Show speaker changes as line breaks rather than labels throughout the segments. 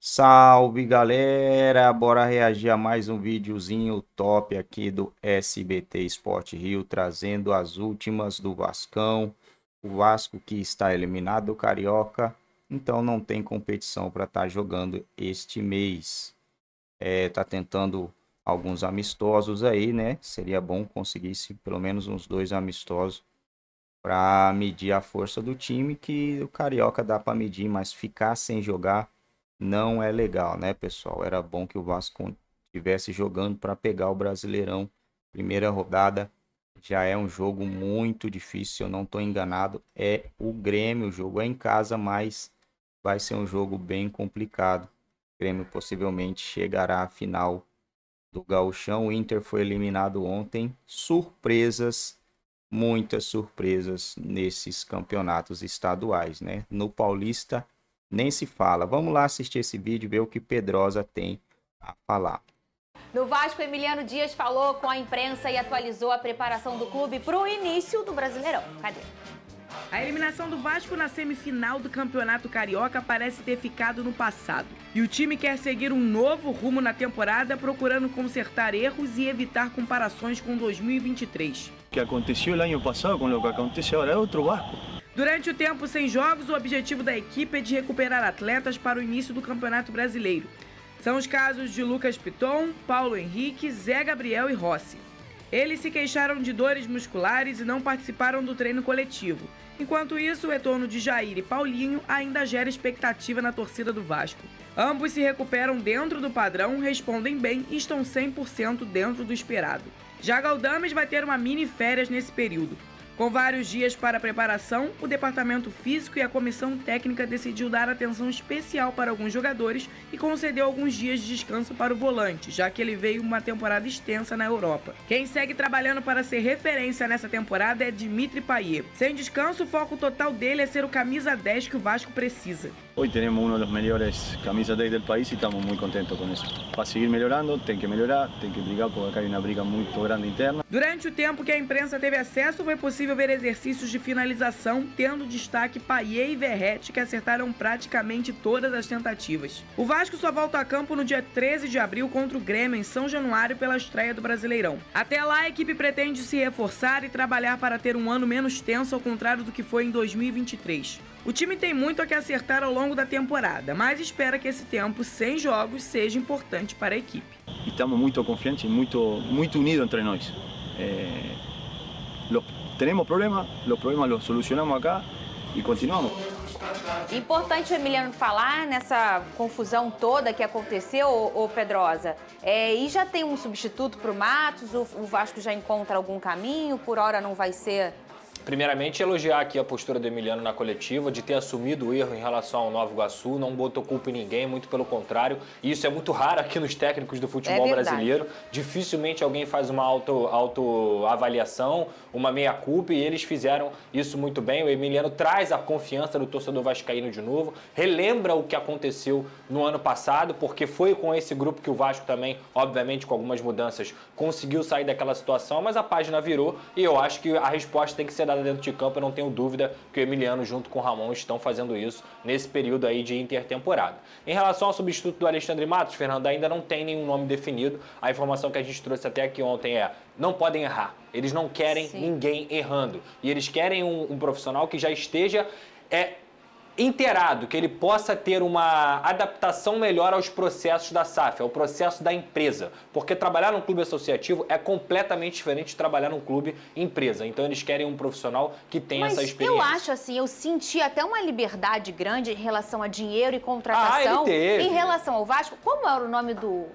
Salve galera, bora reagir a mais um videozinho top aqui do SBT Sport Rio, trazendo as últimas do Vascão. O Vasco que está eliminado do Carioca, então não tem competição para estar jogando este mês. Tá tentando alguns amistosos aí, né? Seria bom conseguisse pelo menos uns 2 amistosos para medir a força do time, que o Carioca dá para medir, mas ficar sem jogar não é legal, né, pessoal? Era bom que o Vasco estivesse jogando para pegar o Brasileirão. Primeira rodada já é um jogo muito difícil, se eu não estou enganado. É o Grêmio, o jogo é em casa, mas vai ser um jogo bem complicado. O Grêmio possivelmente chegará à final do Gauchão. O Inter foi eliminado ontem. Surpresas, muitas surpresas nesses campeonatos estaduais, né? No Paulista nem se fala. Vamos lá assistir esse vídeo e ver o que Pedrosa tem a falar.
No Vasco, Emiliano Dias falou com a imprensa e atualizou a preparação do clube para o início do Brasileirão. Cadê?
A eliminação do Vasco na semifinal do Campeonato Carioca parece ter ficado no passado. E o time quer seguir um novo rumo na temporada, procurando consertar erros e evitar comparações com 2023.
O que aconteceu no ano passado com o que acontece agora é outro Vasco.
Durante o tempo sem jogos, o objetivo da equipe é de recuperar atletas para o início do Campeonato Brasileiro. São os casos de Lucas Piton, Paulo Henrique, Zé Gabriel e Rossi. Eles se queixaram de dores musculares e não participaram do treino coletivo. Enquanto isso, o retorno de Jair e Paulinho ainda gera expectativa na torcida do Vasco. Ambos se recuperam dentro do padrão, respondem bem e estão 100% dentro do esperado. Já Galdames vai ter uma mini férias nesse período. Com vários dias para a preparação, o departamento físico e a comissão técnica decidiu dar atenção especial para alguns jogadores e concedeu alguns dias de descanso para o volante, já que ele veio uma temporada extensa na Europa. Quem segue trabalhando para ser referência nessa temporada é Dimitri Payet. Sem descanso, o foco total dele é ser o camisa 10 que o Vasco precisa.
Hoy tenemos uno de los mejores camisas 10 del país y estamos muy contentos con eso. Para seguir melhorando, tem que melhorar, tem que brigar, porque acá hay una briga muito grande interna.
Durante o tempo que a imprensa teve acesso, foi possível ver exercícios de finalização, tendo destaque Payet e Verratti, que acertaram praticamente todas as tentativas. O Vasco só volta a campo no dia 13 de abril contra o Grêmio, em São Januário, pela estreia do Brasileirão. Até lá, a equipe pretende se reforçar e trabalhar para ter um ano menos tenso, ao contrário do que foi em 2023. O time tem muito a que acertar ao longo da temporada, mas espera que esse tempo sem jogos seja importante para a equipe.
Estamos muito confiantes, muito unidos entre nós. Temos problemas, os problemas los solucionamos acá e continuamos.
Importante o Emiliano falar nessa confusão toda que aconteceu, ô Pedrosa. E já tem um substituto para o Matos, o Vasco já encontra algum caminho, por hora não vai ser...
Primeiramente, elogiar aqui a postura do Emiliano na coletiva, de ter assumido o erro em relação ao Nova Iguaçu, não botou culpa em ninguém, muito pelo contrário. E isso é muito raro aqui nos técnicos do futebol brasileiro. Dificilmente alguém faz uma autoavaliação, uma meia-culpa, e eles fizeram isso muito bem. O Emiliano traz a confiança do torcedor vascaíno de novo, relembra o que aconteceu no ano passado, porque foi com esse grupo que o Vasco também, obviamente com algumas mudanças, conseguiu sair daquela situação, mas a página virou e eu acho que a resposta tem que ser dada dentro de campo. Eu não tenho dúvida que o Emiliano junto com o Ramon estão fazendo isso nesse período aí de intertemporada. Em relação ao substituto do Alexandre Matos, Fernando, ainda não tem nenhum nome definido. A informação que a gente trouxe até aqui ontem é: não podem errar. Eles não querem ninguém errando. E eles querem um profissional que já esteja inteirado, que ele possa ter uma adaptação melhor aos processos da SAF, ao processo da empresa, porque trabalhar num clube associativo é completamente diferente de trabalhar num clube empresa. Então eles querem um profissional que tenha essa experiência.
Eu acho assim, eu senti até uma liberdade grande em relação a dinheiro e contratação.
Ele teve.
Em relação ao Vasco, como era o nome do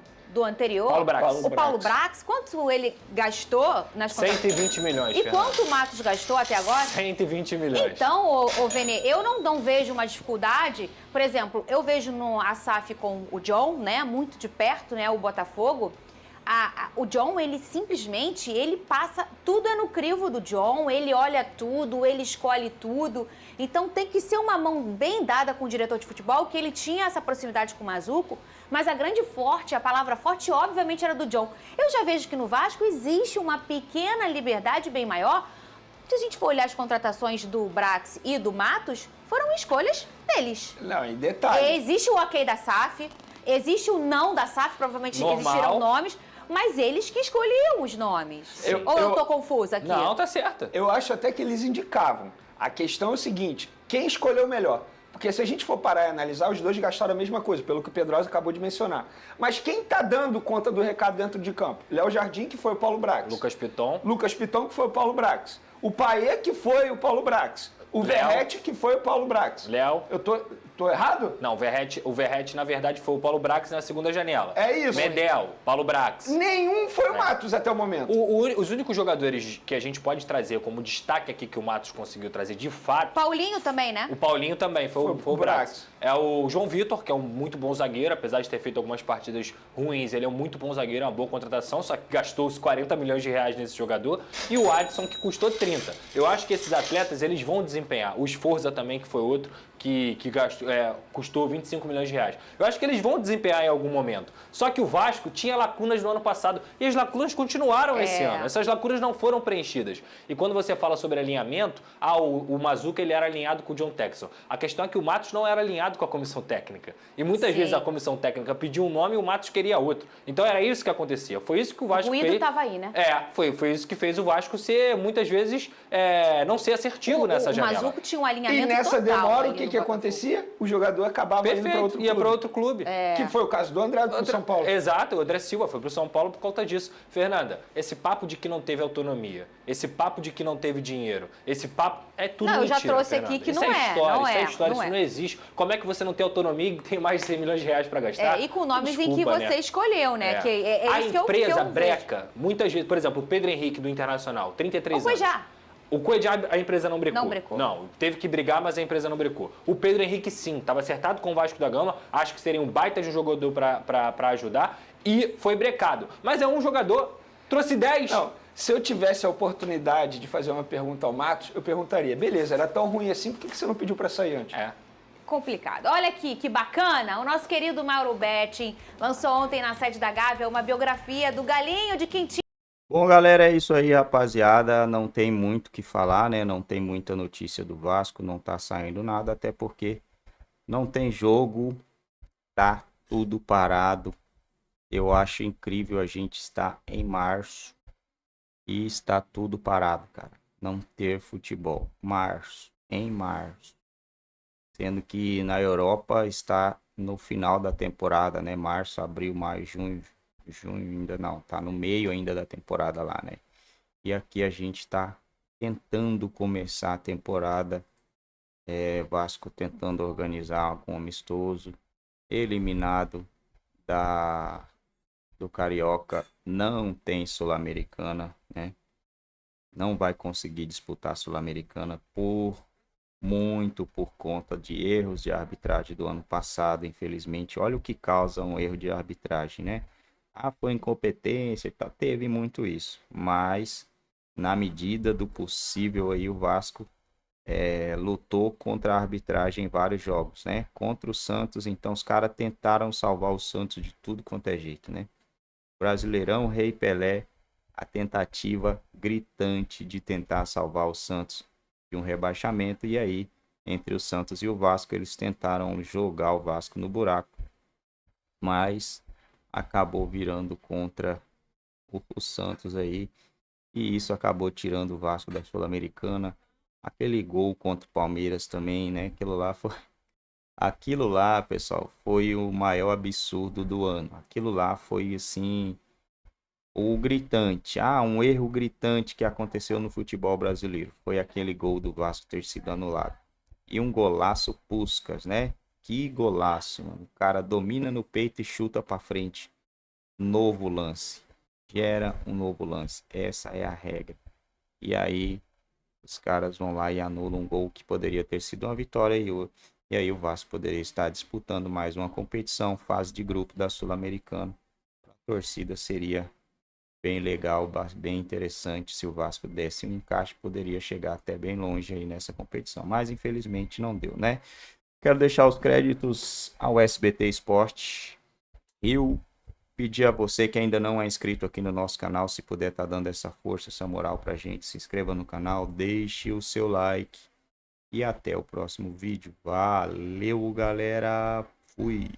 anterior?
Paulo Brax.
O Paulo Brax. Quanto ele gastou nas contratações?
120 milhões,
E
Fernando.
quanto o Matos gastou até agora?
120 milhões.
Então, Vene, eu não vejo uma dificuldade. Por exemplo, eu vejo no SAF com o John, né, muito de perto, né, o Botafogo. O John, ele simplesmente, ele passa, tudo é no crivo do John, ele olha tudo, ele escolhe tudo. Então tem que ser uma mão bem dada com o diretor de futebol, que ele tinha essa proximidade com o Mazuco, mas a palavra forte, obviamente, era do John. Eu já vejo que no Vasco existe uma pequena liberdade bem maior. Se a gente for olhar as contratações do Brax e do Matos, foram escolhas deles.
Não, em detalhe.
Existe o ok da SAF, existe o não da SAF, provavelmente
Normal.
existirão nomes, mas eles que escolhiam os nomes. Ou eu tô confusa aqui?
Não, tá certo.
Eu acho até que eles indicavam. A questão é o seguinte, quem escolheu melhor? Porque se a gente for parar e analisar, os dois gastaram a mesma coisa, pelo que o Pedrosa acabou de mencionar. Mas quem tá dando conta do recado dentro de campo? Léo Jardim, que foi o Paulo Brax.
Lucas Piton.
Lucas Piton, que foi o Paulo Brax. O Paê, que foi o Paulo Brax. O Verrete, que foi o Paulo Brax.
Léo.
Eu tô errado?
Não, o Verrete, na verdade, foi o Paulo Brax na segunda janela.
É isso.
Medel, Paulo Brax.
Nenhum foi o Matos até o momento.
Os únicos jogadores que a gente pode trazer como destaque aqui que o Matos conseguiu trazer de fato.
Paulinho também, né?
O Paulinho também, foi o Brax. É o João Vitor, que é um muito bom zagueiro, apesar de ter feito algumas partidas ruins, ele é um muito bom zagueiro, é uma boa contratação, só que gastou os 40 milhões de reais nesse jogador. E o Adson, que custou 30. Eu acho que esses atletas, eles vão desempenhar. O Sforza também, que foi outro, que gastou, custou 25 milhões de reais. Eu acho que eles vão desempenhar em algum momento. Só que o Vasco tinha lacunas no ano passado e as lacunas continuaram esse ano. Essas lacunas não foram preenchidas. E quando você fala sobre alinhamento, o Mazuca ele era alinhado com o John Texon. A questão é que o Matos não era alinhado com a comissão técnica. E muitas vezes a comissão técnica pediu um nome e o Matos queria outro. Então era isso que acontecia. Foi isso que o Vasco fez. O Guido
tava aí, né?
Foi isso que fez o Vasco ser, muitas vezes, não ser assertivo nessa janela.
O Mazuco tinha um alinhamento
e nessa
total
demora, o que acontecia? O jogador acabava indo para outro clube.
Ia para outro clube.
Que foi o caso do André pro São Paulo.
Exato, o André Silva foi pro São Paulo por conta disso. Fernanda, esse papo de que não teve autonomia, esse papo de que não teve dinheiro, esse papo é tudo mentira,
eu já trouxe
Fernanda.
aqui que
isso
não
é história,
não
isso é história, isso não existe. Como é que você não tem autonomia e tem mais de 100 milhões de reais para gastar?
E com nomes em que você escolheu, né? Que
a
isso
empresa
que eu
breca, muitas vezes, por exemplo, o Pedro Henrique do Internacional, 33 anos. O Cuejá, a empresa não brecou.
Não brecou.
Não, teve que brigar, mas a empresa não brecou. O Pedro Henrique, sim, estava acertado com o Vasco da Gama. Acho que seria um baita de um jogador para ajudar. E foi brecado. Mas é um jogador, trouxe 10.
Não, se eu tivesse a oportunidade de fazer uma pergunta ao Matos, eu perguntaria, beleza, era tão ruim assim, por que você não pediu para sair antes?
Complicado. Olha aqui, que bacana. O nosso querido Mauro Betting lançou ontem na sede da Gávea uma biografia do Galinho de Quintino.
Bom, galera, é isso aí, rapaziada. Não tem muito o que falar, né? Não tem muita notícia do Vasco, não tá saindo nada, até porque não tem jogo, tá tudo parado. Eu acho incrível a gente estar em março e está tudo parado, cara. Não ter futebol. Em março. Sendo que na Europa está no final da temporada, né? Março, abril, maio, junho ainda não, tá no meio ainda da temporada lá, né? E aqui a gente tá tentando começar a temporada, Vasco tentando organizar um amistoso, eliminado do Carioca, não tem Sul-Americana, né? Não vai conseguir disputar a Sul-Americana muito por conta de erros de arbitragem do ano passado, infelizmente. Olha o que causa um erro de arbitragem, né? Foi incompetência e tal, teve muito isso, mas na medida do possível aí o Vasco lutou contra a arbitragem em vários jogos, né? Contra o Santos, então os caras tentaram salvar o Santos de tudo quanto é jeito, né? Brasileirão, Rei Pelé, a tentativa gritante de tentar salvar o Santos de um rebaixamento, e aí entre o Santos e o Vasco eles tentaram jogar o Vasco no buraco, mas acabou virando contra o Santos aí, e isso acabou tirando o Vasco da Sul-Americana. Aquele gol contra o Palmeiras também, né? Aquilo lá, pessoal, foi o maior absurdo do ano. Aquilo lá foi assim, o gritante, um erro gritante que aconteceu no futebol brasileiro. Foi aquele gol do Vasco ter sido anulado. E um golaço Puskás, né? Que golaço, mano. O cara domina no peito e chuta pra frente. Novo lance. Gera um novo lance. Essa é a regra. E aí, os caras vão lá e anulam um gol que poderia ter sido uma vitória. E aí o Vasco poderia estar disputando mais uma competição, fase de grupo da Sul-Americana. A torcida seria bem legal, bem interessante. Se o Vasco desse um encaixe, poderia chegar até bem longe aí nessa competição. Mas infelizmente não deu, né? Quero deixar os créditos ao SBT Esporte. Eu pedi a você que ainda não é inscrito aqui no nosso canal, se puder estar dando essa força, essa moral pra gente, se inscreva no canal, deixe o seu like. e até o próximo vídeo. Valeu, galera. Fui.